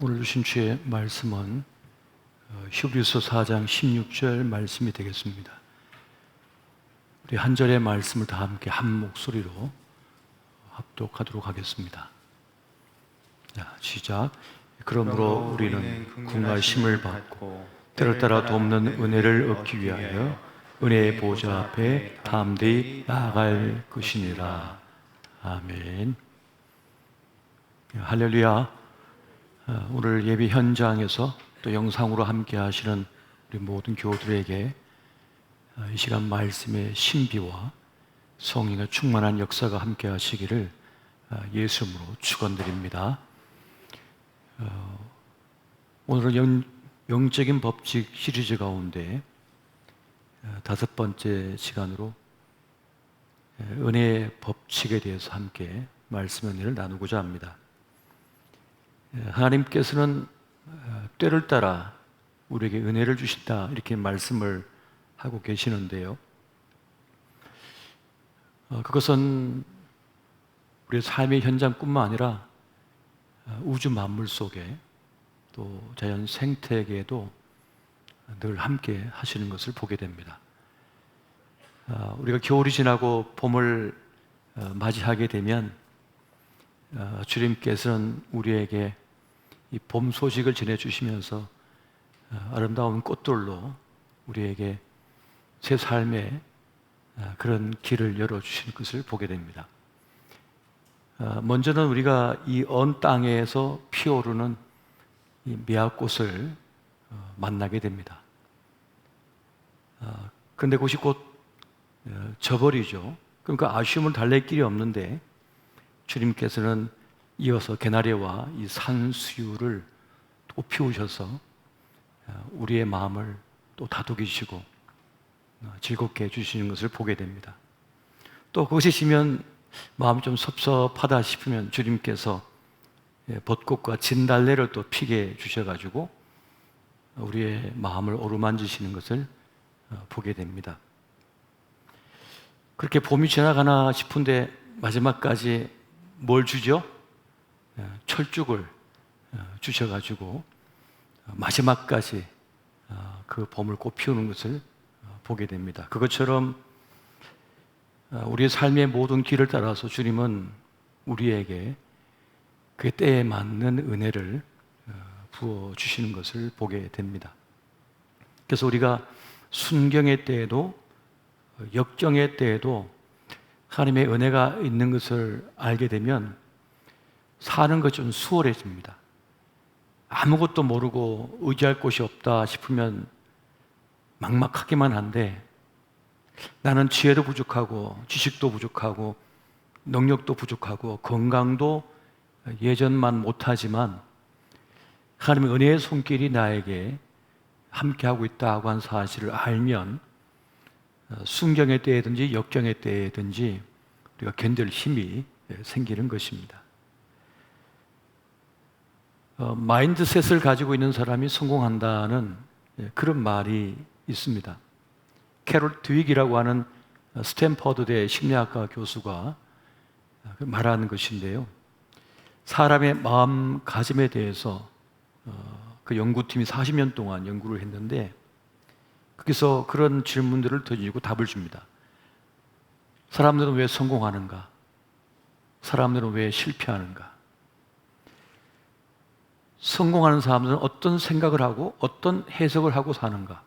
오늘 주신 주의 말씀은 히브리서 4장 16절 말씀이 되겠습니다. 우리 한 절의 말씀을 다 함께 한 목소리로 합독하도록 하겠습니다. 자, 시작. 그러므로 우리는 궁하심을 받고 때를 따라 돕는 은혜를 얻기 위하여 은혜의 보좌 앞에 담대히 나아갈 것이니라. 아멘. 할렐루야. 오늘 예배 현장에서 또 영상으로 함께 하시는 우리 모든 교우들에게 이 시간 말씀의 신비와 성령의 충만한 역사가 함께 하시기를 예수 이름으로 축원드립니다. 오늘은 영적인 법칙 시리즈 가운데 5번째 시간으로 은혜의 법칙에 대해서 함께 말씀 은혜를 나누고자 합니다. 하나님께서는 때를 따라 우리에게 은혜를 주신다 이렇게 말씀을 하고 계시는데요, 그것은 우리의 삶의 현장뿐만 아니라 우주 만물 속에 또 자연 생태계에도 늘 함께 하시는 것을 보게 됩니다. 우리가 겨울이 지나고 봄을 맞이하게 되면 주님께서는 우리에게 이 봄 소식을 전해주시면서 아름다운 꽃들로 우리에게 새 삶의 그런 길을 열어주시는 것을 보게 됩니다. 먼저는 우리가 이 언 땅에서 피어오르는 이 미화꽃을 만나게 됩니다. 그런데 그것이 곧 져버리죠. 그러니까 아쉬움을 달랠 길이 없는데 주님께서는 이어서 개나리와 이 산수유를 또 피우셔서 우리의 마음을 또 다독이시고 즐겁게 해주시는 것을 보게 됩니다. 또 그것이 지면 마음이 좀 섭섭하다 싶으면 주님께서 벚꽃과 진달래를 또 피게 주셔가지고 우리의 마음을 어루만지시는 것을 보게 됩니다. 그렇게 봄이 지나가나 싶은데 마지막까지 뭘 주죠? 철쭉을 주셔가지고 마지막까지 그 봄을 꽃 피우는 것을 보게 됩니다. 그것처럼 우리의 삶의 모든 길을 따라서 주님은 우리에게 그 때에 맞는 은혜를 부어주시는 것을 보게 됩니다. 그래서 우리가 순경의 때에도 역경의 때에도 하나님의 은혜가 있는 것을 알게 되면 사는 것이 좀 수월해집니다. 아무것도 모르고 의지할 곳이 없다 싶으면 막막하기만 한데, 나는 지혜도 부족하고 지식도 부족하고 능력도 부족하고 건강도 예전만 못하지만 하나님의 은혜의 손길이 나에게 함께하고 있다고 한 사실을 알면 순경의 때든지 역경의 때든지 우리가 견딜 힘이 생기는 것입니다. 마인드셋을 가지고 있는 사람이 성공한다는 그런 말이 있습니다. 캐롤 드윅이라고 하는 스탠퍼드대 심리학과 교수가 말하는 것인데요, 사람의 마음가짐에 대해서 그 연구팀이 40년 동안 연구를 했는데 거기서 그런 질문들을 던지고 답을 줍니다. 사람들은 왜 성공하는가? 사람들은 왜 실패하는가? 성공하는 사람들은 어떤 생각을 하고 어떤 해석을 하고 사는가?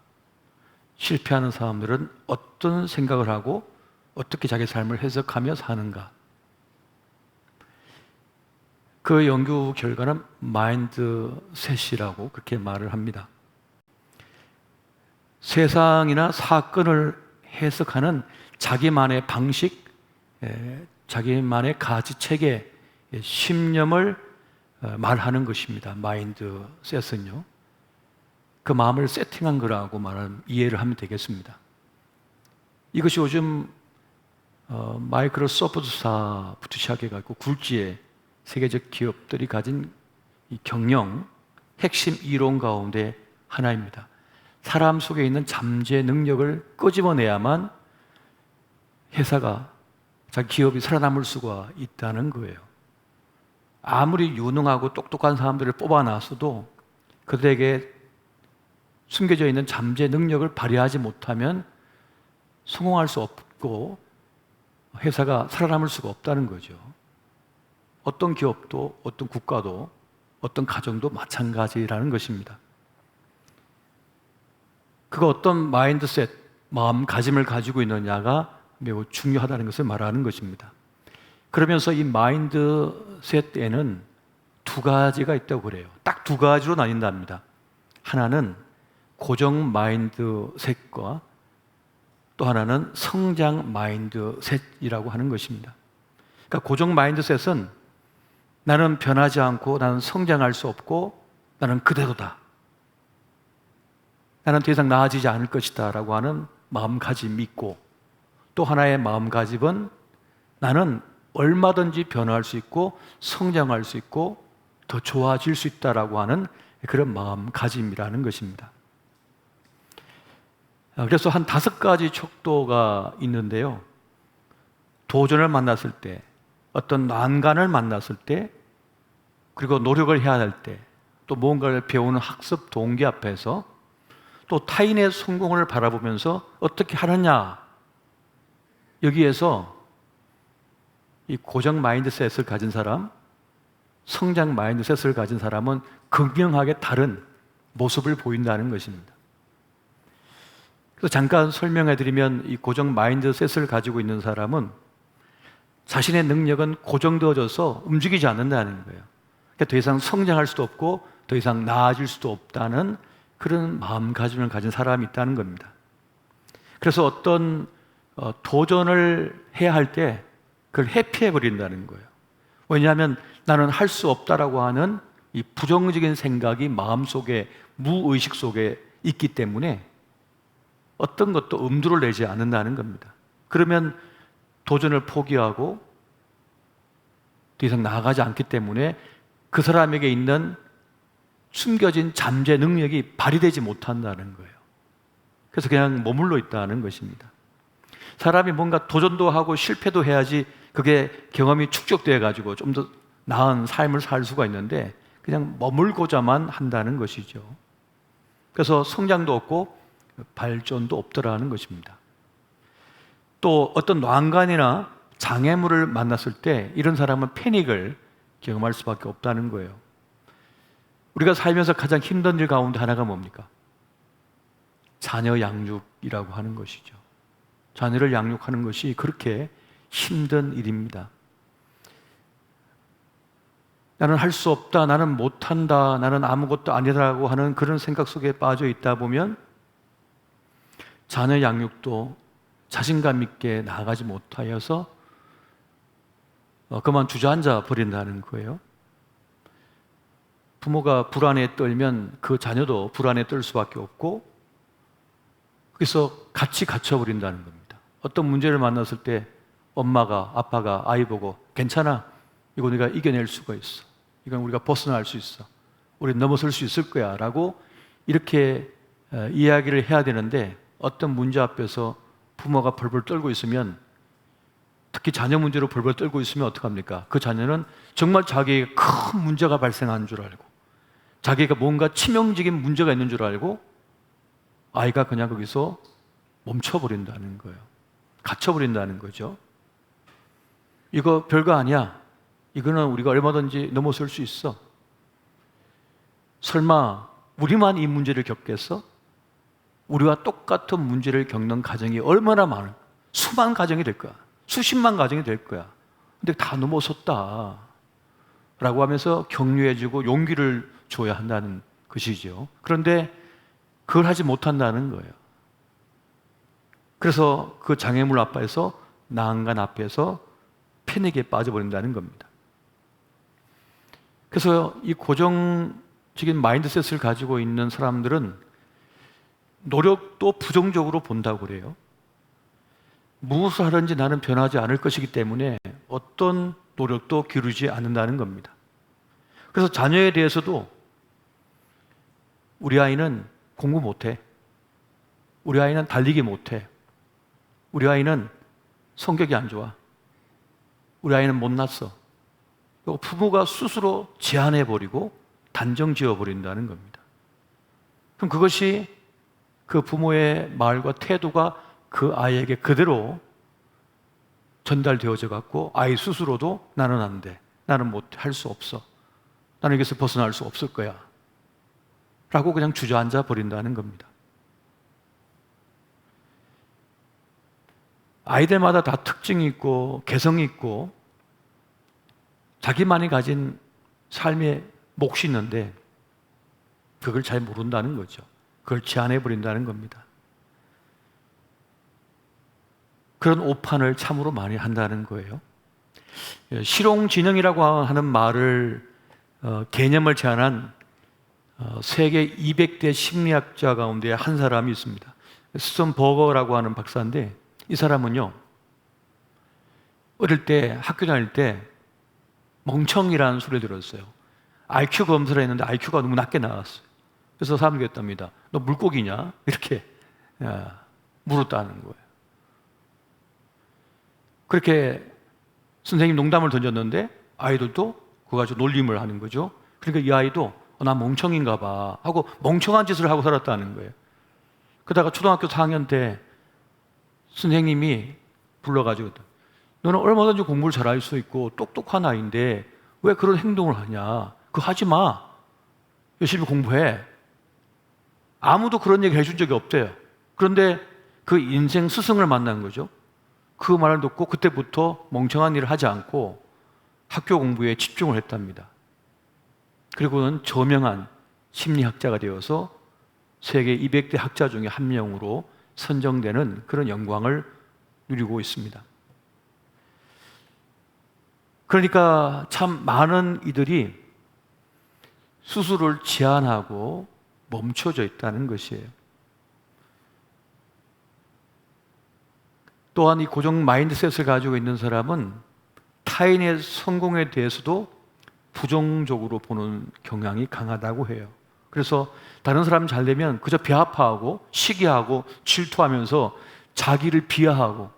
실패하는 사람들은 어떤 생각을 하고 어떻게 자기 삶을 해석하며 사는가? 그 연구 결과는 마인드셋이라고 그렇게 말을 합니다. 세상이나 사건을 해석하는 자기만의 방식, 자기만의 가지체계, 신념을 말하는 것입니다. 마인드셋은요, 그 마음을 세팅한 거라고 말하는 이해를 하면 되겠습니다. 이것이 요즘 마이크로소프트사부터 시작해가지고 굴지의 세계적 기업들이 가진 이 경영 핵심 이론 가운데 하나입니다. 사람 속에 있는 잠재 능력을 끄집어내야만 회사가, 자기 기업이 살아남을 수가 있다는 거예요. 아무리 유능하고 똑똑한 사람들을 뽑아놨어도 그들에게 숨겨져 있는 잠재 능력을 발휘하지 못하면 성공할 수 없고 회사가 살아남을 수가 없다는 거죠. 어떤 기업도, 어떤 국가도, 어떤 가정도 마찬가지라는 것입니다. 그가 어떤 마인드셋, 마음가짐을 가지고 있느냐가 매우 중요하다는 것을 말하는 것입니다. 그러면서 이 마인드셋에는 두 가지가 있다고 그래요. 딱 두 가지로 나뉜답니다. 하나는 고정 마인드셋과 또 하나는 성장 마인드셋이라고 하는 것입니다. 그러니까 고정 마인드셋은 나는 변하지 않고 나는 성장할 수 없고 나는 그대로다. 나는 더 이상 나아지지 않을 것이다 라고 하는 마음가짐이 있고, 또 하나의 마음가짐은 나는 얼마든지 변화할 수 있고 성장할 수 있고 더 좋아질 수 있다라고 하는 그런 마음가짐이라는 것입니다. 그래서 한 5가지 척도가 있는데요. 도전을 만났을 때, 어떤 난관을 만났을 때, 그리고 노력을 해야 할 때, 또 무언가를 배우는 학습 동기 앞에서, 또 타인의 성공을 바라보면서 어떻게 하느냐, 여기에서 이 고정 마인드셋을 가진 사람, 성장 마인드셋을 가진 사람은 극명하게 다른 모습을 보인다는 것입니다. 그래서 잠깐 설명해 드리면, 이 고정 마인드셋을 가지고 있는 사람은 자신의 능력은 고정되어져서 움직이지 않는다는 거예요. 그러니까 더 이상 성장할 수도 없고 더 이상 나아질 수도 없다는 그런 마음가짐을 가진 사람이 있다는 겁니다. 그래서 어떤 도전을 해야 할 때 그걸 회피해 버린다는 거예요. 왜냐하면 나는 할 수 없다라고 하는 이 부정적인 생각이 마음속에, 무의식 속에 있기 때문에 어떤 것도 엄두를 내지 않는다는 겁니다. 그러면 도전을 포기하고 더 이상 나아가지 않기 때문에 그 사람에게 있는 숨겨진 잠재 능력이 발휘되지 못한다는 거예요. 그래서 그냥 머물러 있다는 것입니다. 사람이 뭔가 도전도 하고 실패도 해야지 그게 경험이 축적되어 가지고 좀 더 나은 삶을 살 수가 있는데 그냥 머물고자만 한다는 것이죠. 그래서 성장도 없고 발전도 없더라는 것입니다. 또 어떤 난관이나 장애물을 만났을 때 이런 사람은 패닉을 경험할 수밖에 없다는 거예요. 우리가 살면서 가장 힘든 일 가운데 하나가 뭡니까? 자녀 양육이라고 하는 것이죠. 자녀를 양육하는 것이 그렇게 힘든 일입니다. 나는 할 수 없다, 나는 못한다, 나는 아무것도 아니라고 하는 그런 생각 속에 빠져 있다 보면 자녀 양육도 자신감 있게 나아가지 못하여서 그만 주저앉아 버린다는 거예요. 부모가 불안에 떨면 그 자녀도 불안에 떨 수밖에 없고, 그래서 같이 갇혀버린다는 겁니다. 어떤 문제를 만났을 때 엄마가, 아빠가 아이 보고 괜찮아, 이거 네가 이겨낼 수가 있어, 이건 우리가 벗어날 수 있어, 우리 넘어설 수 있을 거야 라고 이렇게 이야기를 해야 되는데, 어떤 문제 앞에서 부모가 벌벌 떨고 있으면, 특히 자녀 문제로 벌벌 떨고 있으면 어떡합니까? 그 자녀는 정말 자기에게 큰 문제가 발생한 줄 알고, 자기가 뭔가 치명적인 문제가 있는 줄 알고 아이가 그냥 거기서 멈춰버린다는 거예요. 갇혀버린다는 거죠. 이거 별거 아니야, 이거는 우리가 얼마든지 넘어설 수 있어, 설마 우리만 이 문제를 겪겠어? 우리와 똑같은 문제를 겪는 가정이 얼마나 많은, 수만 가정이 될 거야, 수십만 가정이 될 거야. 근데 다 넘어섰다 라고 하면서 격려해주고 용기를 줘야 한다는 것이죠. 그런데 그걸 하지 못한다는 거예요. 그래서 그 장애물 앞에서, 난간 앞에서 패닉에 빠져버린다는 겁니다. 그래서 이 고정적인 마인드셋을 가지고 있는 사람들은 노력도 부정적으로 본다고 그래요. 무엇을 하든지 나는 변하지 않을 것이기 때문에 어떤 노력도 기울이지 않는다는 겁니다. 그래서 자녀에 대해서도 우리 아이는 공부 못해, 우리 아이는 달리기 못해, 우리 아이는 성격이 안 좋아, 우리 아이는 못났어, 또 부모가 스스로 제한해버리고 단정지어버린다는 겁니다. 그럼 그것이 그 부모의 말과 태도가 그 아이에게 그대로 전달되어져 갖고 아이 스스로도 나는 안 돼, 나는 할 수 없어, 나는 여기서 벗어날 수 없을 거야 라고 그냥 주저앉아 버린다는 겁니다. 아이들마다 다 특징이 있고 개성이 있고 자기만이 가진 삶의 몫이 있는데 그걸 잘 모른다는 거죠. 그걸 제한해 버린다는 겁니다. 그런 오판을 참으로 많이 한다는 거예요. 실용진흥이라고 하는 말을 개념을 제안한 세계 200대 심리학자 가운데 한 사람이 있습니다. 스턴 버거라고 하는 박사인데 이 사람은요, 어릴 때 학교 다닐 때 멍청이라는 소리를 들었어요. IQ 검사를 했는데 IQ가 너무 낮게 나왔어요. 그래서 사람들이 했답니다. 너 물고기냐? 이렇게 물었다는 거예요. 그렇게 선생님 농담을 던졌는데 아이들도 그거 가지고 놀림을 하는 거죠. 그러니까 이 아이도 나 멍청인가 봐 하고 멍청한 짓을 하고 살았다는 거예요. 그러다가 초등학교 4학년 때 선생님이 불러가지고 너는 얼마든지 공부를 잘할 수 있고 똑똑한 아이인데 왜 그런 행동을 하냐? 그거 하지 마. 열심히 공부해. 아무도 그런 얘기 해준 적이 없대요. 그런데 그 인생 스승을 만난 거죠. 그 말을 듣고 그때부터 멍청한 일을 하지 않고 학교 공부에 집중을 했답니다. 그리고는 저명한 심리학자가 되어서 세계 200대 학자 중에 한 명으로 선정되는 그런 영광을 누리고 있습니다. 그러니까 참 많은 이들이 스스로를 제한하고 멈춰져 있다는 것이에요. 또한 이 고정 마인드셋을 가지고 있는 사람은 타인의 성공에 대해서도 부정적으로 보는 경향이 강하다고 해요. 그래서 다른 사람 잘 되면 그저 배아파하고 시기하고 질투하면서 자기를 비하하고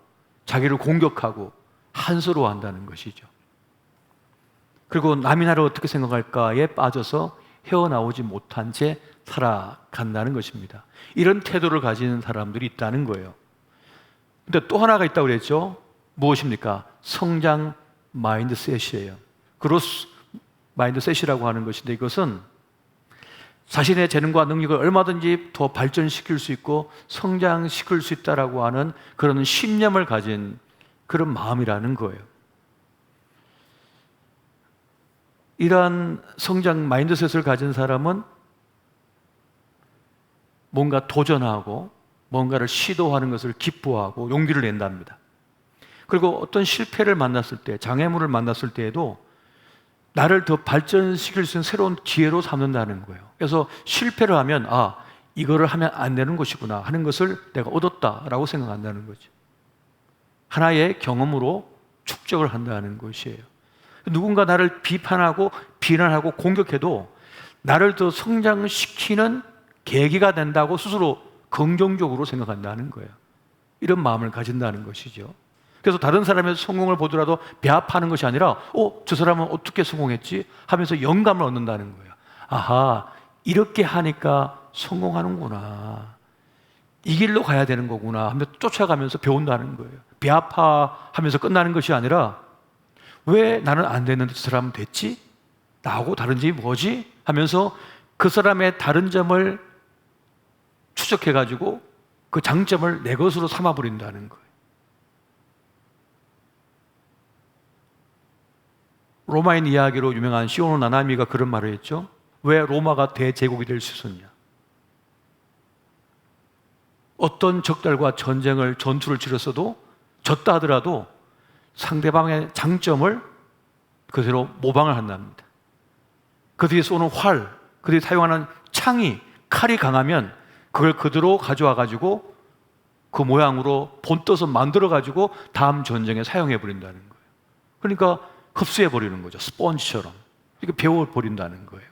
자기를 공격하고 한스러워한다는 것이죠. 그리고 남이 나를 어떻게 생각할까에 빠져서 헤어나오지 못한 채 살아간다는 것입니다. 이런 태도를 가진 사람들이 있다는 거예요. 근데 또 하나가 있다고 그랬죠. 무엇입니까? 성장 마인드셋이에요. 그로스 마인드셋이라고 하는 것인데 이것은 자신의 재능과 능력을 얼마든지 더 발전시킬 수 있고 성장시킬 수 있다라고 하는 그런 신념을 가진 그런 마음이라는 거예요. 이러한 성장 마인드셋을 가진 사람은 뭔가 도전하고 뭔가를 시도하는 것을 기뻐하고 용기를 낸답니다. 그리고 어떤 실패를 만났을 때, 장애물을 만났을 때에도 나를 더 발전시킬 수 있는 새로운 기회로 삼는다는 거예요. 그래서 실패를 하면 이거를 하면 안 되는 것이구나 하는 것을 내가 얻었다라고 생각한다는 거죠. 하나의 경험으로 축적을 한다는 것이에요. 누군가 나를 비판하고 비난하고 공격해도 나를 더 성장시키는 계기가 된다고 스스로 긍정적으로 생각한다는 거예요. 이런 마음을 가진다는 것이죠. 그래서 다른 사람의 성공을 보더라도 배합하는 것이 아니라 저 사람은 어떻게 성공했지? 하면서 영감을 얻는다는 거예요. 아하, 이렇게 하니까 성공하는구나, 이 길로 가야 되는 거구나 하면서 쫓아가면서 배운다는 거예요. 배합하면서 끝나는 것이 아니라 왜 나는 안 됐는데 저 사람은 됐지? 나하고 다른 점이 뭐지? 하면서 그 사람의 다른 점을 추적해가지고 그 장점을 내 것으로 삼아버린다는 거예요. 로마인 이야기로 유명한 시오노 나나미가 그런 말을 했죠. 왜 로마가 대제국이 될 수 있었냐? 어떤 적들과 전투를 치렀어도 졌다 하더라도 상대방의 장점을 그대로 모방을 한답니다. 그들이 쏘는 활, 그들이 사용하는 창이, 칼이 강하면 그걸 그대로 가져와 가지고 그 모양으로 본떠서 만들어 가지고 다음 전쟁에 사용해 버린다는 거예요. 그러니까 흡수해 버리는 거죠. 스펀지처럼. 이렇게 배워 버린다는 거예요.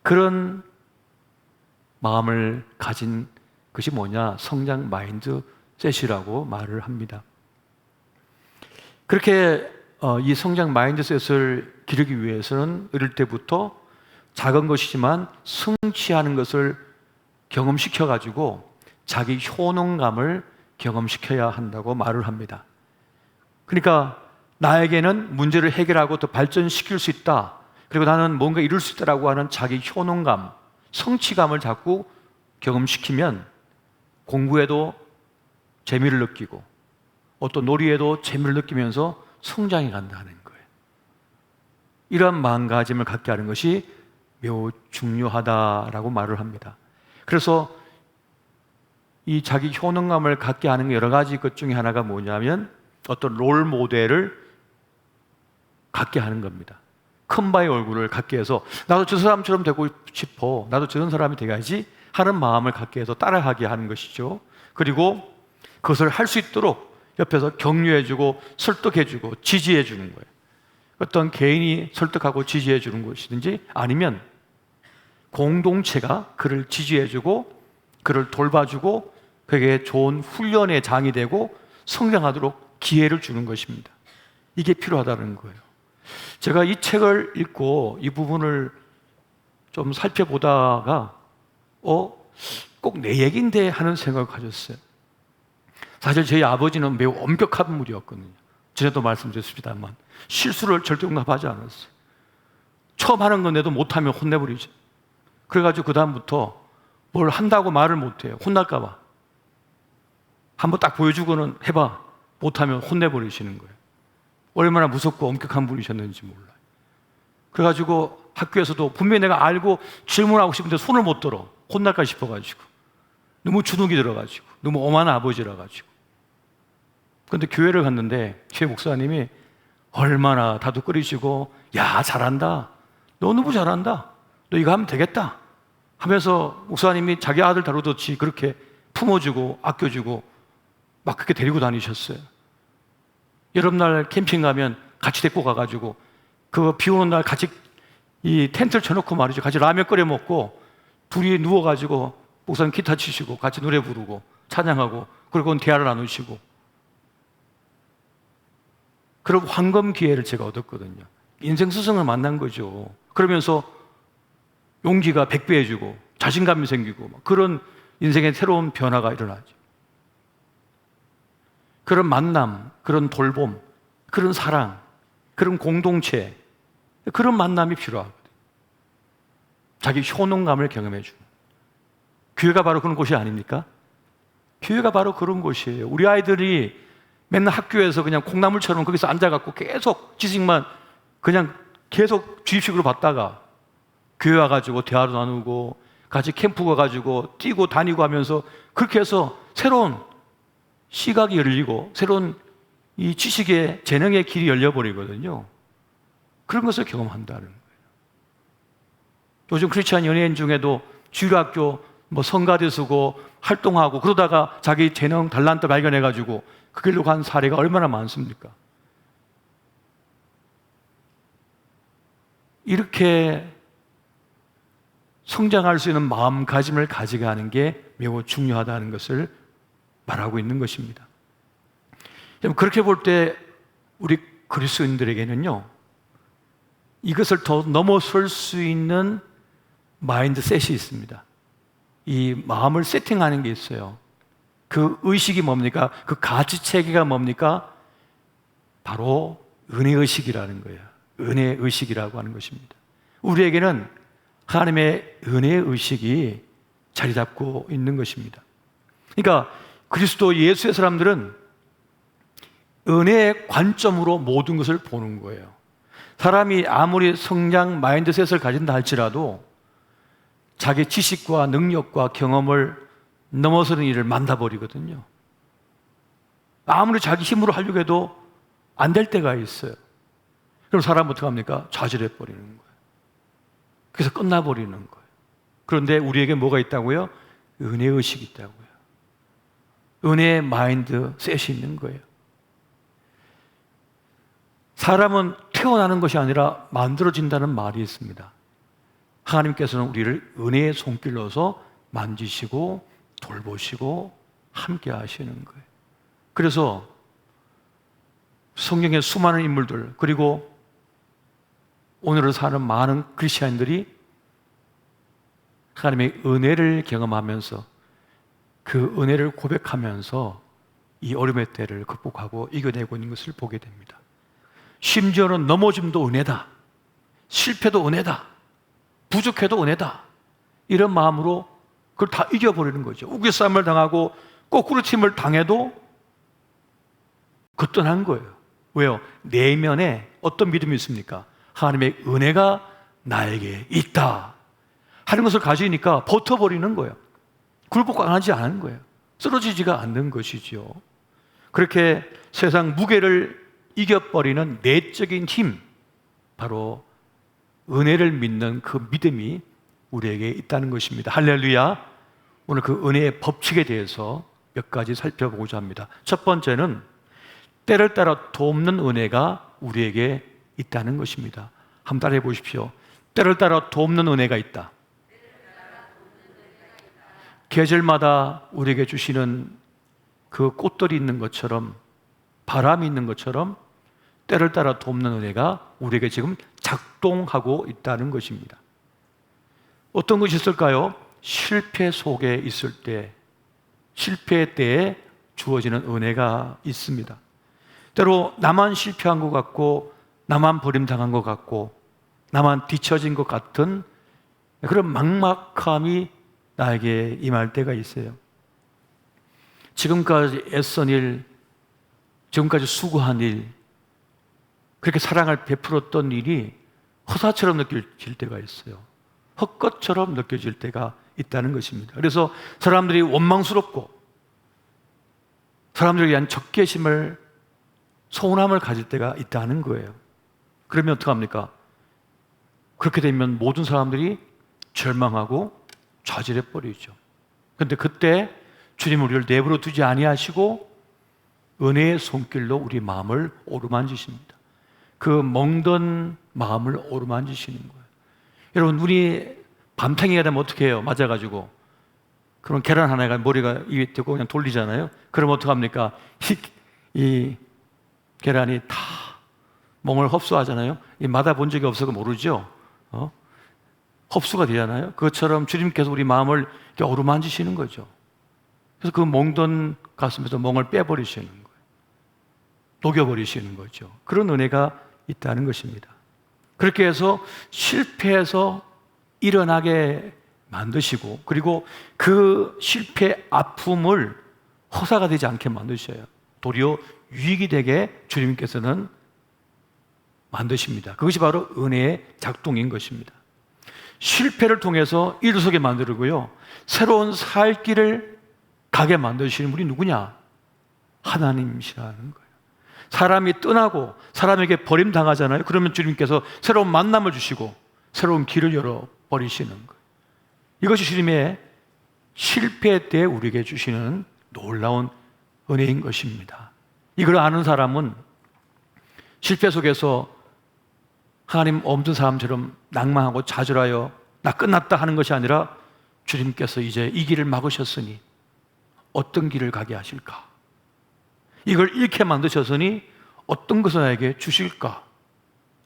그런 마음을 가진 것이 뭐냐? 성장 마인드셋이라고 말을 합니다. 그렇게 이 성장 마인드셋을 기르기 위해서는 어릴 때부터 작은 것이지만 성취하는 것을 경험시켜가지고 자기 효능감을 경험시켜야 한다고 말을 합니다. 그러니까 나에게는 문제를 해결하고 더 발전시킬 수 있다, 그리고 나는 뭔가 이룰 수 있다라고 하는 자기 효능감, 성취감을 자꾸 경험시키면 공부에도 재미를 느끼고 어떤 놀이에도 재미를 느끼면서 성장해 간다는 거예요. 이러한 마음가짐을 갖게 하는 것이 매우 중요하다라고 말을 합니다. 그래서 이 자기 효능감을 갖게 하는 여러 가지 것 중에 하나가 뭐냐면 어떤 롤 모델을 갖게 하는 겁니다. 큰 바의 얼굴을 갖게 해서 나도 저 사람처럼 되고 싶어, 나도 저런 사람이 돼야지 하는 마음을 갖게 해서 따라하게 하는 것이죠. 그리고 그것을 할 수 있도록 옆에서 격려해주고 설득해주고 지지해주는 거예요. 어떤 개인이 설득하고 지지해주는 것이든지 아니면 공동체가 그를 지지해주고 그를 돌봐주고 그에게 좋은 훈련의 장이 되고 성장하도록 기회를 주는 것입니다. 이게 필요하다는 거예요. 제가 이 책을 읽고 이 부분을 좀 살펴보다가 꼭 내 얘기인데 하는 생각을 가졌어요. 사실 저희 아버지는 매우 엄격한 분이었거든요. 전에도 말씀드렸습니다만 실수를 절대 용납하지 않았어요. 처음 하는 건데도 못하면 혼내버리죠. 그래가지고 그 다음부터 뭘 한다고 말을 못해요. 혼날까 봐. 한번 딱 보여주고는 해봐. 못하면 혼내버리시는 거예요. 얼마나 무섭고 엄격한 분이셨는지 몰라요. 그래가지고 학교에서도 분명히 내가 알고 질문하고 싶은데 손을 못 들어. 혼날까 싶어가지고. 너무 주눅이 들어가지고. 너무 엄한 아버지라 가지고. 그런데 교회를 갔는데 교회 목사님이 얼마나 다독거리시고, 야, 잘한다. 너 너무 잘한다. 너 이거 하면 되겠다 하면서 목사님이 자기 아들 다루듯이 그렇게 품어주고 아껴주고 막 그렇게 데리고 다니셨어요. 여름날 캠핑 가면 같이 데리고 가가지고 그 비 오는 날 같이 이 텐트를 쳐놓고 말이죠. 같이 라면 끓여 먹고 둘이 누워가지고 목사님 기타 치시고 같이 노래 부르고 찬양하고 그리고 대화를 나누시고 그런 황금 기회를 제가 얻었거든요. 인생 스승을 만난 거죠. 그러면서 용기가 100배해지고 자신감이 생기고 그런 인생의 새로운 변화가 일어나죠. 그런 만남, 그런 돌봄, 그런 사랑, 그런 공동체, 그런 만남이 필요하거든요. 자기 효능감을 경험해 주는. 교회가 바로 그런 곳이 아닙니까? 교회가 바로 그런 곳이에요. 우리 아이들이 맨날 학교에서 그냥 콩나물처럼 거기서 앉아갖고 계속 지식만 그냥 계속 주입식으로 받다가 교회 와가지고 대화도 나누고 같이 캠프 가가지고 뛰고 다니고 하면서 그렇게 해서 새로운 시각이 열리고 새로운 이 지식의 재능의 길이 열려버리거든요. 그런 것을 경험한다는 거예요. 요즘 크리스찬 연예인 중에도 주일학교 성가대 쓰고 활동하고 그러다가 자기 재능 달란트 발견해가지고 그 길로 간 사례가 얼마나 많습니까? 이렇게 성장할 수 있는 마음가짐을 가지게 하는 게 매우 중요하다는 것을 말하고 있는 것입니다. 그렇게 볼 때 우리 그리스도인들에게는요, 이것을 더 넘어설 수 있는 마인드셋이 있습니다. 이 마음을 세팅하는 게 있어요. 그 의식이 뭡니까? 그 가치체계가 뭡니까? 바로 은혜의식이라는 거예요. 은혜의식이라고 하는 것입니다. 우리에게는 하나님의 은혜의식이 자리 잡고 있는 것입니다. 그러니까 그리스도 예수의 사람들은 은혜의 관점으로 모든 것을 보는 거예요. 사람이 아무리 성장 마인드셋을 가진다 할지라도 자기 지식과 능력과 경험을 넘어서는 일을 만나버리거든요. 아무리 자기 힘으로 하려고 해도 안 될 때가 있어요. 그럼 사람은 어떻게 합니까? 좌절해버리는 거예요. 그래서 끝나버리는 거예요. 그런데 우리에게 뭐가 있다고요? 은혜의식이 있다고요. 은혜의 마인드셋이 있는 거예요. 사람은 태어나는 것이 아니라 만들어진다는 말이 있습니다. 하나님께서는 우리를 은혜의 손길로서 만지시고 돌보시고 함께 하시는 거예요. 그래서 성경의 수많은 인물들, 그리고 오늘을 사는 많은 크리스천들이 하나님의 은혜를 경험하면서 그 은혜를 고백하면서 이 어려움의 때를 극복하고 이겨내고 있는 것을 보게 됩니다. 심지어는 넘어짐도 은혜다, 실패도 은혜다, 부족해도 은혜다, 이런 마음으로 그걸 다 이겨버리는 거죠. 우겨싸움을 당하고 거꾸로침을 당해도 거뜬한 거예요. 왜요? 내면에 어떤 믿음이 있습니까? 하나님의 은혜가 나에게 있다 하는 것을 가지니까 버텨버리는 거예요. 굴복하지 않은 거예요. 쓰러지지가 않는 것이죠. 그렇게 세상 무게를 이겨버리는 내적인 힘, 바로 은혜를 믿는 그 믿음이 우리에게 있다는 것입니다. 할렐루야. 오늘 그 은혜의 법칙에 대해서 몇 가지 살펴보고자 합니다. 첫 번째는 때를 따라 돕는 은혜가 우리에게 있다는 것입니다. 한번 따라해 보십시오. 때를 따라 돕는 은혜가 있다. 계절마다 우리에게 주시는 그 꽃들이 있는 것처럼, 바람이 있는 것처럼 때를 따라 돕는 은혜가 우리에게 지금 작동하고 있다는 것입니다. 어떤 것이 있을까요? 실패 속에 있을 때, 실패 때에 주어지는 은혜가 있습니다. 때로 나만 실패한 것 같고, 나만 버림당한 것 같고, 나만 뒤처진 것 같은 그런 막막함이 나에게 임할 때가 있어요. 지금까지 애쓴 일, 지금까지 수고한 일, 그렇게 사랑을 베풀었던 일이 허사처럼 느껴질 때가 있어요. 헛것처럼 느껴질 때가 있다는 것입니다. 그래서 사람들이 원망스럽고 사람들에 대한 적개심을, 서운함을 가질 때가 있다는 거예요. 그러면 어떡합니까? 그렇게 되면 모든 사람들이 절망하고 좌절해 버리죠. 그런데 그때 주님은 우리를 내버려 두지 아니하시고 은혜의 손길로 우리 마음을 어루만지십니다. 그 멍든 마음을 어루만지시는 거예요. 여러분, 눈이 밤탱이가 되면 어떻게 해요? 맞아가지고 그럼 계란 하나가 머리가 위에 대고 그냥 돌리잖아요. 그럼 어떡합니까? 이 계란이 다 멍을 흡수하잖아요. 맞아본 적이 없어서 모르죠. 흡수가 되잖아요. 그것처럼 주님께서 우리 마음을 이렇게 어루만지시는 거죠. 그래서 그 멍든 가슴에서 멍을 빼버리시는 거예요. 녹여버리시는 거죠. 그런 은혜가 있다는 것입니다. 그렇게 해서 실패해서 일어나게 만드시고, 그리고 그 실패 아픔을 허사가 되지 않게 만드셔요. 도리어 유익이 되게 주님께서는 만드십니다. 그것이 바로 은혜의 작동인 것입니다. 실패를 통해서 일어서게 만들고요, 새로운 살 길을 가게 만드시는 분이 누구냐? 하나님이시라는 거예요. 사람이 떠나고 사람에게 버림당하잖아요. 그러면 주님께서 새로운 만남을 주시고 새로운 길을 열어버리시는 거예요. 이것이 주님의 실패 때 우리에게 주시는 놀라운 은혜인 것입니다. 이걸 아는 사람은 실패 속에서 하나님 없는 사람처럼 낭망하고 좌절하여 나 끝났다 하는 것이 아니라 주님께서 이제 이 길을 막으셨으니 어떤 길을 가게 하실까? 이걸 잃게 만드셨으니 어떤 것을 나에게 주실까?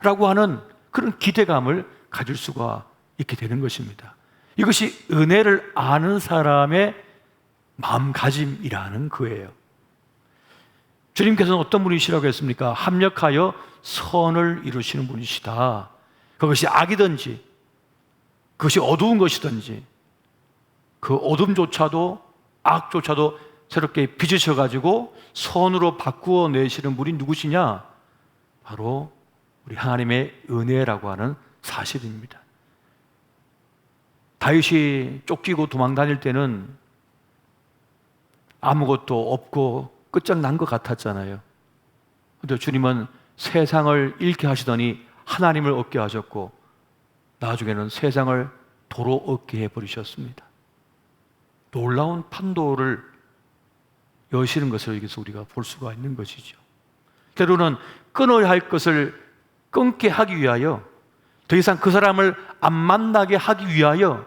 라고 하는 그런 기대감을 가질 수가 있게 되는 것입니다. 이것이 은혜를 아는 사람의 마음가짐이라는 거예요. 주님께서는 어떤 분이시라고 했습니까? 합력하여 선을 이루시는 분이시다. 그것이 악이든지 그것이 어두운 것이든지 그 어둠조차도 악조차도 새롭게 빚으셔가지고 선으로 바꾸어 내시는 분이 누구시냐? 바로 우리 하나님의 은혜라고 하는 사실입니다. 다윗이 쫓기고 도망 다닐 때는 아무것도 없고 끝장난 것 같았잖아요. 그런데 주님은 세상을 잃게 하시더니 하나님을 얻게 하셨고 나중에는 세상을 도로 얻게 해버리셨습니다. 놀라운 판도를 여시는 것을 여기서 우리가 볼 수가 있는 것이죠. 때로는 끊어야 할 것을 끊게 하기 위하여, 더 이상 그 사람을 안 만나게 하기 위하여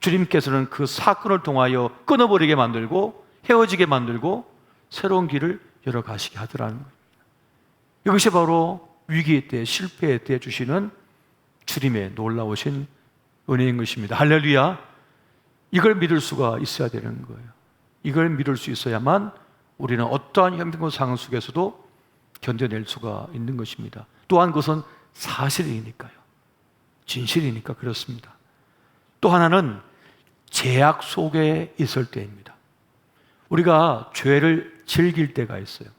주님께서는 그 사건을 통하여 끊어버리게 만들고 헤어지게 만들고 새로운 길을 열어가시게 하더라는 거예요. 이것이 바로 위기의 때, 실패의 때 주시는 주님의 놀라우신 은혜인 것입니다. 할렐루야. 이걸 믿을 수가 있어야 되는 거예요. 이걸 믿을 수 있어야만 우리는 어떠한 형편과 상황 속에서도 견뎌낼 수가 있는 것입니다. 또한 그것은 사실이니까요. 진실이니까 그렇습니다. 또 하나는 제약 속에 있을 때입니다. 우리가 죄를 즐길 때가 있어요.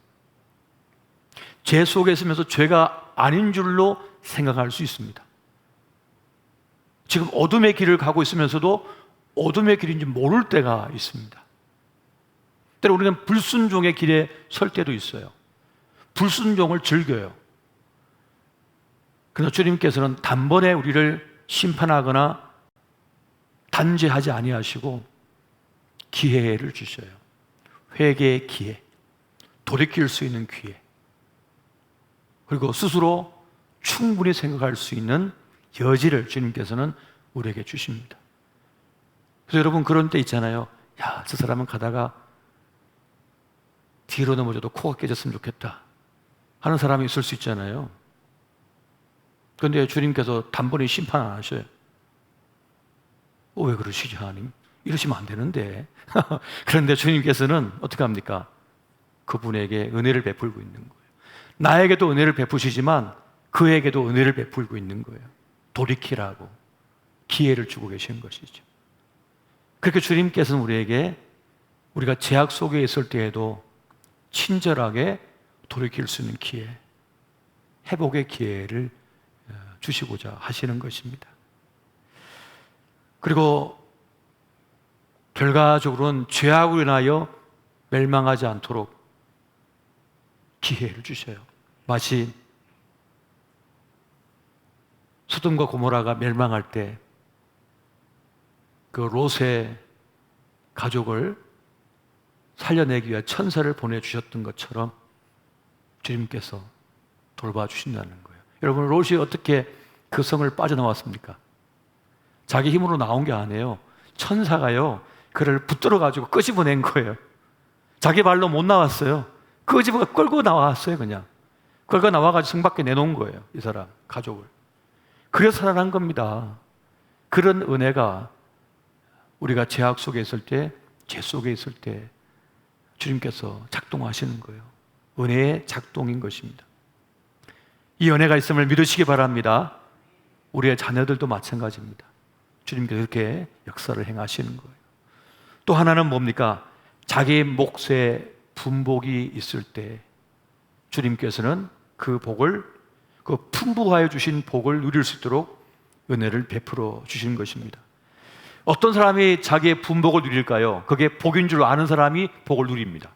죄 속에 있으면서 죄가 아닌 줄로 생각할 수 있습니다. 지금 어둠의 길을 가고 있으면서도 어둠의 길인지 모를 때가 있습니다. 때로 우리는 불순종의 길에 설 때도 있어요. 불순종을 즐겨요. 그래서 주님께서는 단번에 우리를 심판하거나 단죄하지 아니하시고 기회를 주셔요. 회개의 기회, 돌이킬 수 있는 기회, 그리고 스스로 충분히 생각할 수 있는 여지를 주님께서는 우리에게 주십니다. 그래서 여러분 그런 때 있잖아요. 야, 저 사람은 가다가 뒤로 넘어져도 코가 깨졌으면 좋겠다 하는 사람이 있을 수 있잖아요. 그런데 주님께서 단번에 심판 안 하셔요. 왜 그러시죠, 하나님? 이러시면 안 되는데. 그런데 주님께서는 어떻게 합니까? 그분에게 은혜를 베풀고 있는 거예요. 나에게도 은혜를 베푸시지만 그에게도 은혜를 베풀고 있는 거예요. 돌이키라고 기회를 주고 계신 것이죠. 그렇게 주님께서는 우리에게 우리가 제약 속에 있을 때에도 친절하게 돌이킬 수 있는 기회, 회복의 기회를 주시고자 하시는 것입니다. 그리고 결과적으로는 죄악으로 인하여 멸망하지 않도록 기회를 주셔요. 마치 소돔과 고모라가 멸망할 때 그 롯의 가족을 살려내기 위해 천사를 보내주셨던 것처럼 주님께서 돌봐주신다는 거예요. 여러분, 롯이 어떻게 그 성을 빠져나왔습니까? 자기 힘으로 나온 게 아니에요. 천사가요, 그를 붙들어가지고 끄집어낸 거예요. 자기 발로 못 나왔어요. 끄집어 끌고 나왔어요. 그냥 끌고 나와가지고 성 밖에 내놓은 거예요. 이 사람 가족을. 그래서 살아난 겁니다. 그런 은혜가 우리가 죄악 속에 있을 때, 죄 속에 있을 때 주님께서 작동하시는 거예요. 은혜의 작동인 것입니다. 이 은혜가 있음을 믿으시기 바랍니다. 우리의 자녀들도 마찬가지입니다. 주님께서 이렇게 역사를 행하시는 거예요. 또 하나는 뭡니까? 자기 몫에 분복이 있을 때 주님께서는 그 복을, 그 풍부하여 주신 복을 누릴 수 있도록 은혜를 베풀어 주시는 것입니다. 어떤 사람이 자기의 분복을 누릴까요? 그게 복인 줄 아는 사람이 복을 누립니다.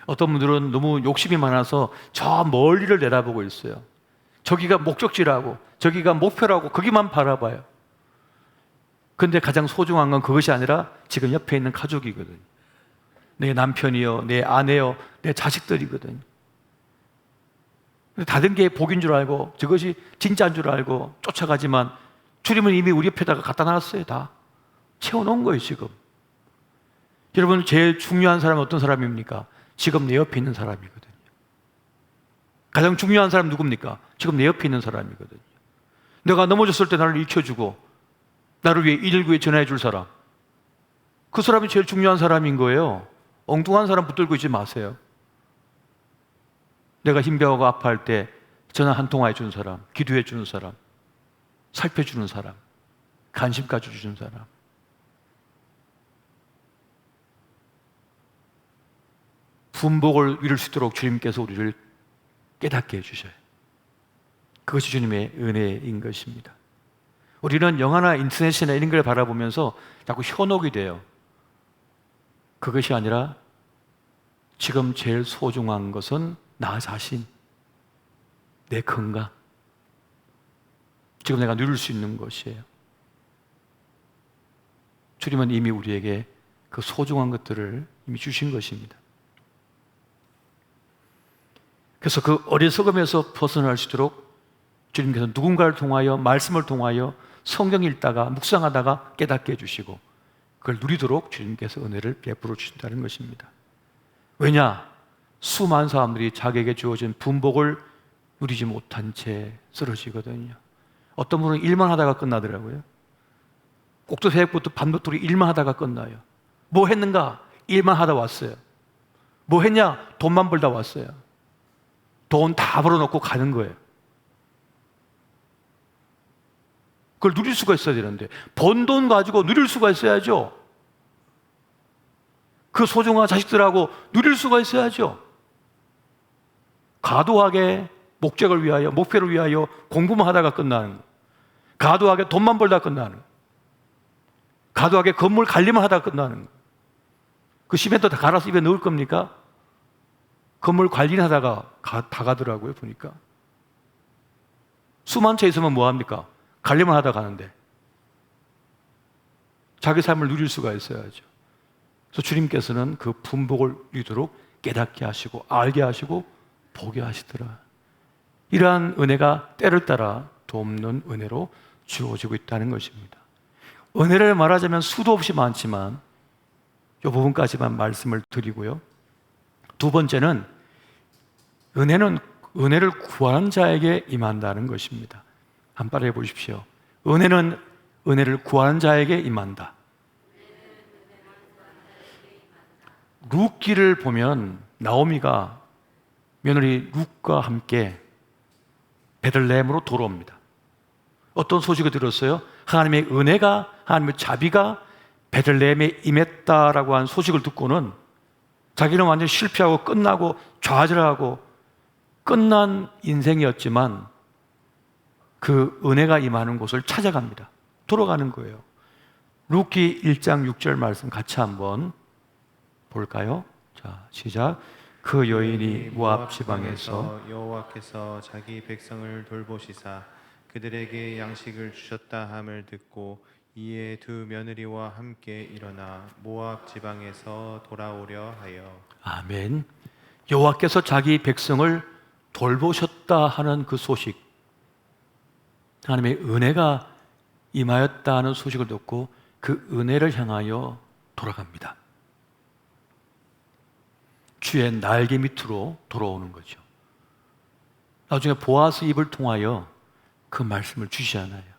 어떤 분들은 너무 욕심이 많아서 저 멀리를 내다보고 있어요. 저기가 목적지라고, 저기가 목표라고 거기만 바라봐요. 그런데 가장 소중한 건 그것이 아니라 지금 옆에 있는 가족이거든요. 내 남편이요, 내 아내요, 내 자식들이거든요. 다른 게 복인 줄 알고 저것이 진짜인 줄 알고 쫓아가지만 주님은 이미 우리 옆에다가 갖다 놨어요. 다 채워놓은 거예요. 지금 여러분, 제일 중요한 사람은 어떤 사람입니까? 지금 내 옆에 있는 사람이거든요. 가장 중요한 사람 누굽니까? 지금 내 옆에 있는 사람이거든요. 내가 넘어졌을 때 나를 일으켜주고 나를 위해 119에 전화해 줄 사람, 그 사람이 제일 중요한 사람인 거예요. 엉뚱한 사람 붙들고 있지 마세요. 내가 힘겨워하고 아파할 때 전화 한 통화해 주는 사람, 기도해 주는 사람, 살펴주는 사람, 관심 가져주는 사람. 분복을 이룰 수 있도록 주님께서 우리를 깨닫게 해주셔요. 그것이 주님의 은혜인 것입니다. 우리는 영화나 인터넷이나 이런 걸 바라보면서 자꾸 현혹이 돼요. 그것이 아니라 지금 제일 소중한 것은 나 자신, 내 건강, 지금 내가 누릴 수 있는 것이에요. 주님은 이미 우리에게 그 소중한 것들을 이미 주신 것입니다. 그래서 그 어리석음에서 벗어날 수 있도록 주님께서 누군가를 통하여, 말씀을 통하여 성경 읽다가 묵상하다가 깨닫게 해주시고 그걸 누리도록 주님께서 은혜를 베풀어 주신다는 것입니다. 왜냐? 수많은 사람들이 자기에게 주어진 분복을 누리지 못한 채 쓰러지거든요. 어떤 분은 일만 하다가 끝나더라고요. 꼭두 새벽부터 밤늦도록 일만 하다가 끝나요. 뭐 했는가? 일만 하다 왔어요. 뭐 했냐? 돈만 벌다 왔어요. 돈 다 벌어놓고 가는 거예요. 그걸 누릴 수가 있어야 되는데, 번 돈 가지고 누릴 수가 있어야죠. 그 소중한 자식들하고 누릴 수가 있어야죠. 과도하게 목적을 위하여, 목표를 위하여 공부만 하다가 끝나는 거, 과도하게 돈만 벌다 끝나는 거, 과도하게 건물 관리만 하다가 끝나는 거. 그 시멘트 다 갈아서 입에 넣을 겁니까? 건물 관리를 하다가 다 가더라고요, 보니까. 수만 채 있으면 뭐합니까? 관리만 하다 가는데 자기 삶을 누릴 수가 있어야죠. 그래서 주님께서는 그 분복을 누리도록 깨닫게 하시고 알게 하시고 보게 하시더라. 이러한 은혜가 때를 따라 돕는 은혜로 주어지고 있다는 것입니다. 은혜를 말하자면 수도 없이 많지만 이 부분까지만 말씀을 드리고요. 두 번째는 은혜를 구하는 자에게 임한다는 것입니다. 한번 따라해 보십시오. 은혜는 은혜를 구하는 자에게 임한다. 룻기를 보면 나오미가 며느리 룻과 함께 베들레헴으로 돌아옵니다. 어떤 소식을 들었어요? 하나님의 은혜가, 하나님의 자비가 베들레헴에 임했다라고 한 소식을 듣고는 자기는 완전히 실패하고 끝나고 좌절하고 끝난 인생이었지만 그 은혜가 임하는 곳을 찾아갑니다. 돌아가는 거예요. 룻기 1장 6절 말씀 같이 한번 볼까요? 자, 시작. 그 여인이 모압 지방에서 여호와께서 자기 백성을 돌보시사 그들에게 양식을 주셨다 함을 듣고 이에 두 며느리와 함께 일어나 모압 지방에서 돌아오려 하여. 아멘. 여호와께서 자기 백성을 돌보셨다 하는 그 소식, 하나님의 은혜가 임하였다는 소식을 듣고 그 은혜를 향하여 돌아갑니다. 주의 날개 밑으로 돌아오는 거죠. 나중에 보아스 입을 통하여 그 말씀을 주시잖아요.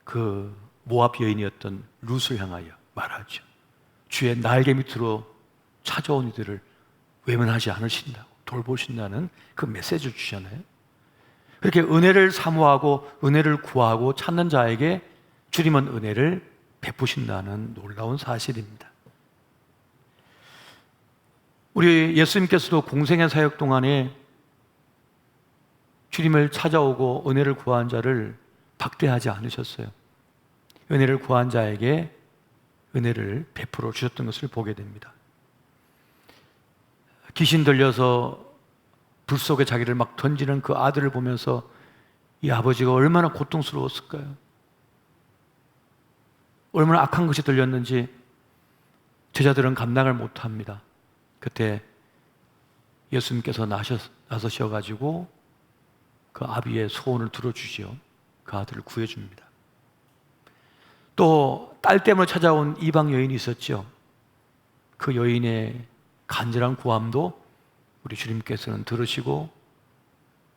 그 모압 여인이었던 룻을 향하여 말하죠. 주의 날개 밑으로 찾아온 이들을 외면하지 않으신다고, 돌보신다는 그 메시지를 주시잖아요. 그렇게 은혜를 사모하고 은혜를 구하고 찾는 자에게 주님은 은혜를 베푸신다는 놀라운 사실입니다. 우리 예수님께서도 공생의 사역 동안에 주님을 찾아오고 은혜를 구한 자를 박대하지 않으셨어요. 은혜를 구한 자에게 은혜를 베풀어 주셨던 것을 보게 됩니다. 귀신 들려서 불 속에 자기를 막 던지는 그 아들을 보면서 이 아버지가 얼마나 고통스러웠을까요? 얼마나 악한 것이 들렸는지 제자들은 감당을 못합니다. 그때 예수님께서 나서셔가지고 그 아비의 소원을 들어주시오. 그 아들을 구해줍니다. 또 딸 때문에 찾아온 이방 여인이 있었죠. 그 여인의 간절한 구함도 우리 주님께서는 들으시고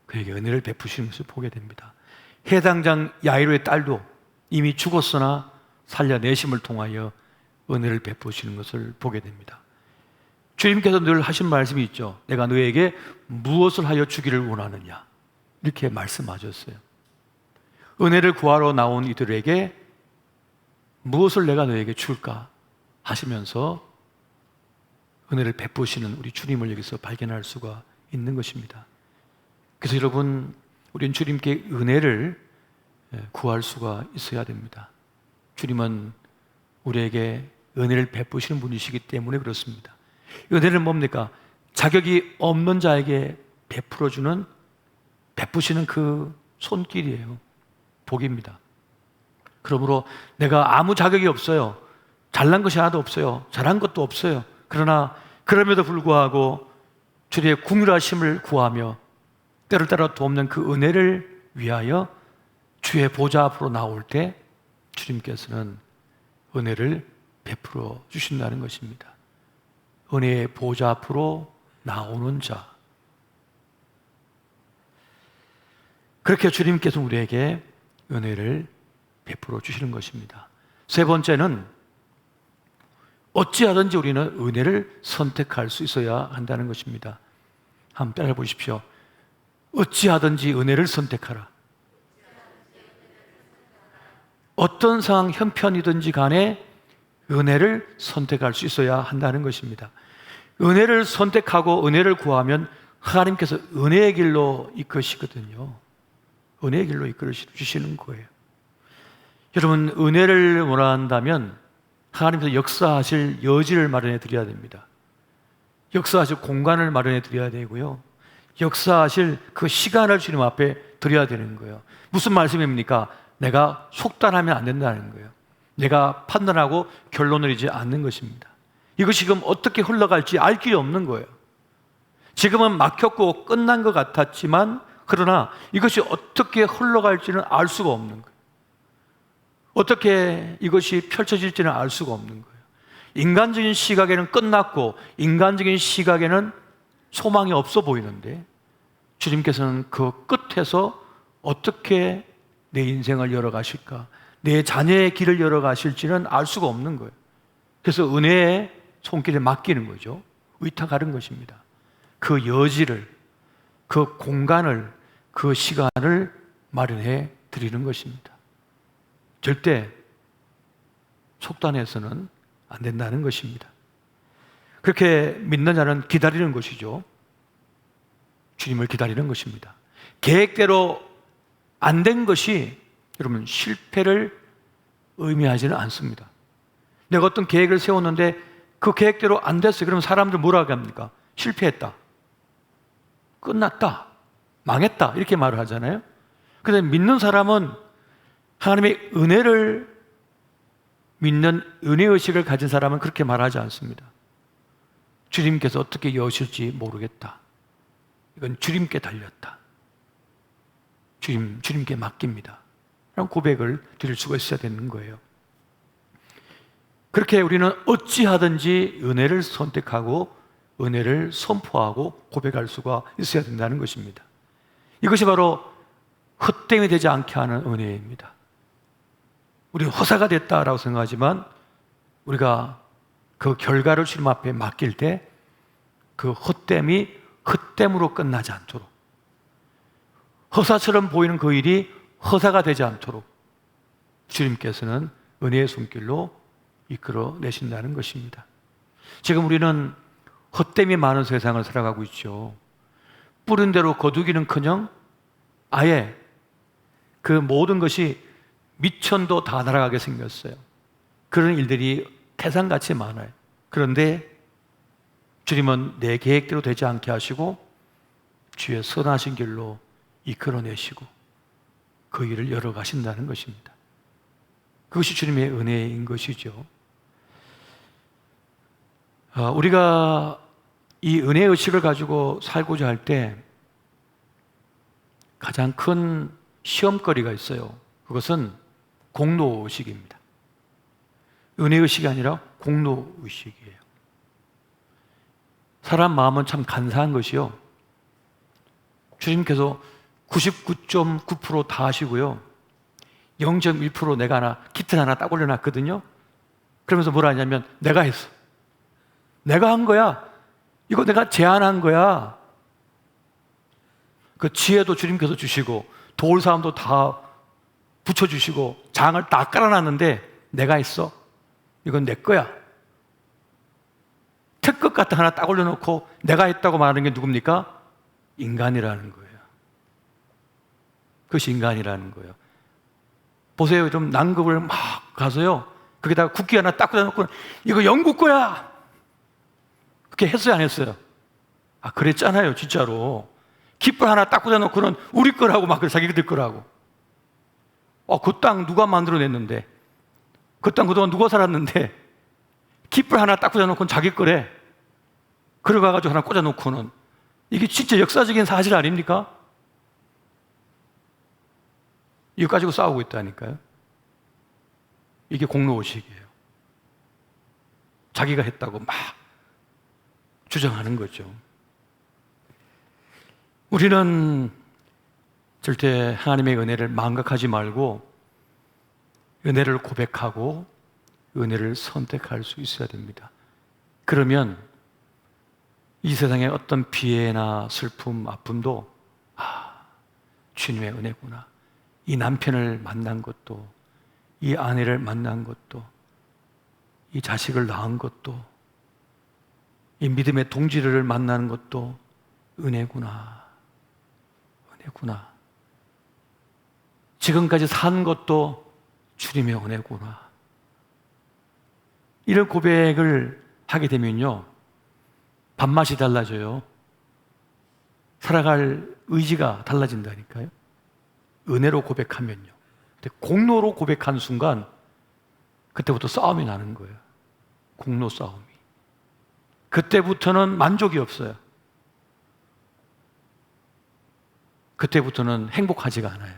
그에게 은혜를 베푸시는 것을 보게 됩니다. 해당장 야이로의 딸도 이미 죽었으나 살려내심을 통하여 은혜를 베푸시는 것을 보게 됩니다. 주님께서 늘 하신 말씀이 있죠. 내가 너에게 무엇을 하여 주기를 원하느냐, 이렇게 말씀하셨어요. 은혜를 구하러 나온 이들에게 무엇을 내가 너에게 줄까 하시면서 은혜를 베푸시는 우리 주님을 여기서 발견할 수가 있는 것입니다. 그래서 여러분, 우리는 주님께 은혜를 구할 수가 있어야 됩니다. 주님은 우리에게 은혜를 베푸시는 분이시기 때문에 그렇습니다. 은혜는 뭡니까? 자격이 없는 자에게 베푸시는 그 손길이에요. 복입니다. 그러므로 내가 아무 자격이 없어요. 잘난 것이 하나도 없어요. 잘한 것도 없어요. 그러나 그럼에도 불구하고 주님의 긍휼하심을 구하며 때를 따라 돕는 그 은혜를 위하여 주의 보좌 앞으로 나올 때 주님께서는 은혜를 베풀어 주신다는 것입니다. 은혜의 보좌 앞으로 나오는 자. 그렇게 주님께서 우리에게 은혜를 베풀어 주시는 것입니다. 세 번째는 어찌하든지 우리는 은혜를 선택할 수 있어야 한다는 것입니다. 한번 따라해 보십시오. 어찌하든지 은혜를 선택하라. 어떤 상황 형편이든지 간에 은혜를 선택할 수 있어야 한다는 것입니다. 은혜를 선택하고 은혜를 구하면 하나님께서 은혜의 길로 이끄시거든요. 은혜의 길로 이끌어 주시는 거예요. 여러분, 은혜를 원한다면 하나님께서 역사하실 여지를 마련해 드려야 됩니다. 역사하실 공간을 마련해 드려야 되고요. 역사하실 그 시간을 주님 앞에 드려야 되는 거예요. 무슨 말씀입니까? 내가 속단하면 안 된다는 거예요. 내가 판단하고 결론을 내리지 않는 것입니다. 이것이 지금 어떻게 흘러갈지 알 길이 없는 거예요. 지금은 막혔고 끝난 것 같았지만 그러나 이것이 어떻게 흘러갈지는 알 수가 없는 거예요. 어떻게 이것이 펼쳐질지는 알 수가 없는 거예요. 인간적인 시각에는 끝났고 인간적인 시각에는 소망이 없어 보이는데 주님께서는 그 끝에서 어떻게 내 인생을 열어가실까, 내 자녀의 길을 열어가실지는 알 수가 없는 거예요. 그래서 은혜의 손길에 맡기는 거죠. 의탁하는 것입니다. 그 여지를, 그 공간을, 그 시간을 마련해 드리는 것입니다. 절대 속단해서는 안 된다는 것입니다. 그렇게 믿는 자는 기다리는 것이죠. 주님을 기다리는 것입니다. 계획대로 안 된 것이 여러분 실패를 의미하지는 않습니다. 내가 어떤 계획을 세웠는데 그 계획대로 안 됐어요. 그러면 사람들 뭐라고 합니까? 실패했다, 끝났다, 망했다 이렇게 말을 하잖아요. 그런데 믿는 사람은 하나님의 은혜를 믿는 은혜의식을 가진 사람은 그렇게 말하지 않습니다. 주님께서 어떻게 여실지 모르겠다, 이건 주님께 달렸다, 주님께 맡깁니다 라는 고백을 드릴 수가 있어야 되는 거예요. 그렇게 우리는 어찌하든지 은혜를 선택하고 은혜를 선포하고 고백할 수가 있어야 된다는 것입니다. 이것이 바로 헛됨이 되지 않게 하는 은혜입니다. 우리는 허사가 됐다라고 생각하지만 우리가 그 결과를 주님 앞에 맡길 때 그 헛됨이 헛됨으로 끝나지 않도록, 허사처럼 보이는 그 일이 허사가 되지 않도록 주님께서는 은혜의 손길로 이끌어 내신다는 것입니다. 지금 우리는 헛됨이 많은 세상을 살아가고 있죠. 뿌린 대로 거두기는커녕 아예 그 모든 것이 미천도 다 날아가게 생겼어요. 그런 일들이 태산같이 많아요. 그런데 주님은 내 계획대로 되지 않게 하시고 주의 선하신 길로 이끌어내시고 그 일을 열어가신다는 것입니다. 그것이 주님의 은혜인 것이죠. 우리가 이 은혜의 의식을 가지고 살고자 할 때 가장 큰 시험거리가 있어요. 그것은 공로의식입니다. 은혜의식이 아니라 공로의식이에요. 사람 마음은 참 간사한 것이요, 주님께서 99.9% 다 하시고요 0.1% 내가 하나, 기틀 하나 딱 올려놨거든요. 그러면서 뭐라 하냐면 내가 했어, 내가 한 거야, 이거 내가 제안한 거야. 그 지혜도 주님께서 주시고 도울 사람도 다 붙여주시고 장을 다 깔아놨는데 내가 했어, 이건 내 거야. 특급 같은 하나 딱 올려놓고 내가 했다고 말하는 게 누굽니까? 인간이라는 거예요. 그것이 인간이라는 거예요. 보세요. 좀 난급을 막 가서요, 거기다가 국기 하나 딱 꽂아놓고 이거 영국 거야, 그렇게 했어요, 안 했어요? 아, 그랬잖아요. 진짜로 깃발 하나 딱 꽂아놓고는 우리 거라고 막 자기들 거라고. 그 땅 누가 만들어냈는데, 그 땅 그동안 누가 살았는데 깃발 하나 딱 꽂아놓고는 자기 거래. 그래가지고 하나 꽂아놓고는, 이게 진짜 역사적인 사실 아닙니까? 이거 가지고 싸우고 있다니까요. 이게 공로의식이에요. 자기가 했다고 막 주장하는 거죠. 우리는 절대 하나님의 은혜를 망각하지 말고 은혜를 고백하고 은혜를 선택할 수 있어야 됩니다. 그러면 이 세상의 어떤 피해나 슬픔, 아픔도 주님의 은혜구나. 이 남편을 만난 것도, 이 아내를 만난 것도, 이 자식을 낳은 것도, 이 믿음의 동지를 만나는 것도 은혜구나. 은혜구나. 지금까지 산 것도 주님의 은혜구나. 이런 고백을 하게 되면요, 밥맛이 달라져요. 살아갈 의지가 달라진다니까요. 은혜로 고백하면요. 근데 공로로 고백한 순간 그때부터 싸움이 나는 거예요. 공로 싸움이. 그때부터는 만족이 없어요. 그때부터는 행복하지가 않아요.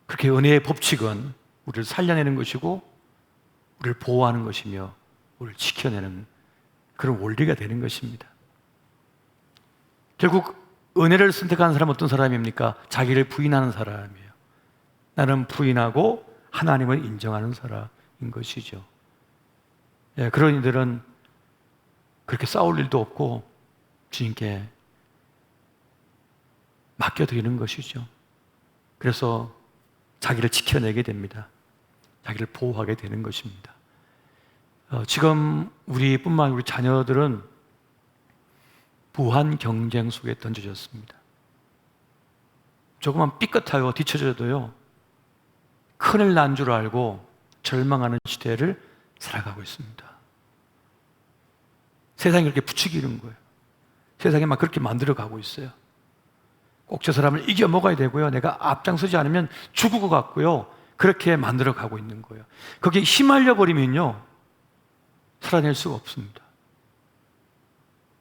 그렇게 은혜의 법칙은 우리를 살려내는 것이고 우리를 보호하는 것이며 우리를 지켜내는 그런 원리가 되는 것입니다. 결국 은혜를 선택하는 사람은 어떤 사람입니까? 자기를 부인하는 사람이에요. 나는 부인하고 하나님을 인정하는 사람인 것이죠. 그런 이들은 그렇게 싸울 일도 없고 주님께 맡겨드리는 것이죠. 그래서 자기를 지켜내게 됩니다. 자기를 보호하게 되는 것입니다. 지금 우리뿐만 아니라 우리 자녀들은 무한 경쟁 속에 던져졌습니다. 조금만 삐끗하고 뒤처져도요, 큰일 난 줄 알고 절망하는 시대를 살아가고 있습니다. 세상이 그렇게 부추기는 거예요. 세상이 막 그렇게 만들어가고 있어요. 꼭 저 사람을 이겨 먹어야 되고요, 내가 앞장서지 않으면 죽을 것 같고요, 그렇게 만들어가고 있는 거예요. 거기에 휘말려 버리면요, 살아낼 수가 없습니다.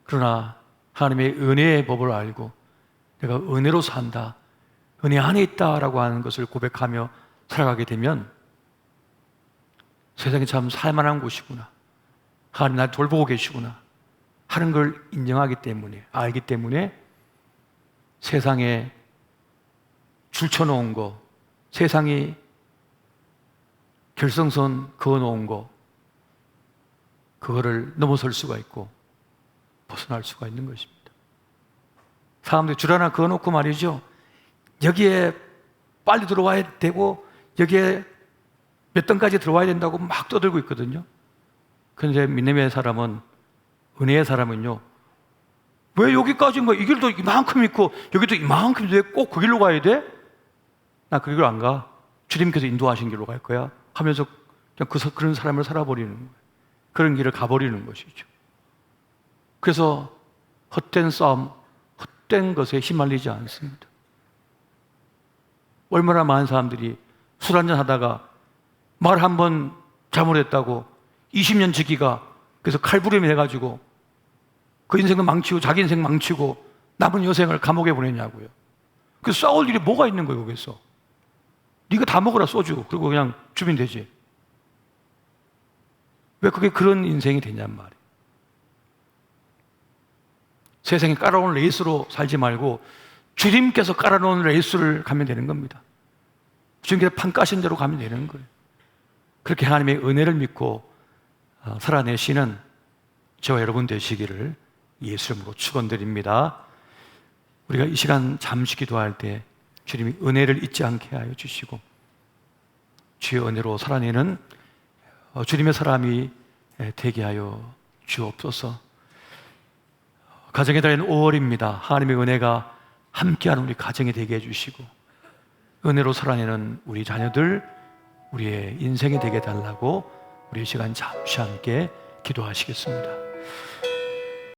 그러나 하나님의 은혜의 법을 알고 내가 은혜로 산다, 은혜 안에 있다라고 하는 것을 고백하며 살아가게 되면 세상이 참 살만한 곳이구나, 하나님 날 돌보고 계시구나 하는 걸 인정하기 때문에, 알기 때문에 세상에 줄쳐놓은 거, 세상이 결성선 그어놓은 거, 그거를 넘어설 수가 있고 벗어날 수가 있는 것입니다. 사람들이 줄 하나 그어놓고 말이죠, 여기에 빨리 들어와야 되고 여기에 몇 등까지 들어와야 된다고 막 떠들고 있거든요. 그런데 믿음의 사람은, 은혜의 사람은요, 왜 여기까지인 거야? 이 길도 이만큼 있고 여기도 이만큼 있는데 왜 꼭 그 길로 가야 돼? 나 그 길로 안 가. 주님께서 인도하신 길로 갈 거야 하면서 그냥 그런 사람을 살아버리는 거예요. 그런 길을 가버리는 것이죠. 그래서 헛된 싸움, 헛된 것에 휘말리지 않습니다. 얼마나 많은 사람들이 술 한잔 하다가 말 한 번 잘못했다고 20년 지기가 그래서 칼부림이 해가지고 그 인생을 망치고 자기 인생 망치고 남은 여생을 감옥에 보내냐고요. 그 싸울 일이 뭐가 있는 거예요, 거기서. 네가 다 먹어라, 소주. 그리고 그냥 주면 되지. 왜 그게 그런 인생이 되냔 말이에요. 세상에 깔아놓은 레이스로 살지 말고 주님께서 깔아놓은 레이스를 가면 되는 겁니다. 주님께서 판 까신 대로 가면 되는 거예요. 그렇게 하나님의 은혜를 믿고 살아내시는 저와 여러분 되시기를 예수 이름으로 축원드립니다. 우리가 이 시간 잠시 기도할 때 주님이 은혜를 잊지 않게 하여 주시고 주의 은혜로 살아내는 주님의 사람이 되게 하여 주옵소서. 가정의 달인 5월입니다. 하나님의 은혜가 함께하는 우리 가정이 되게 해주시고 은혜로 살아내는 우리 자녀들, 우리의 인생이 되게 해달라고 우리 이 시간 잠시 함께 기도하시겠습니다.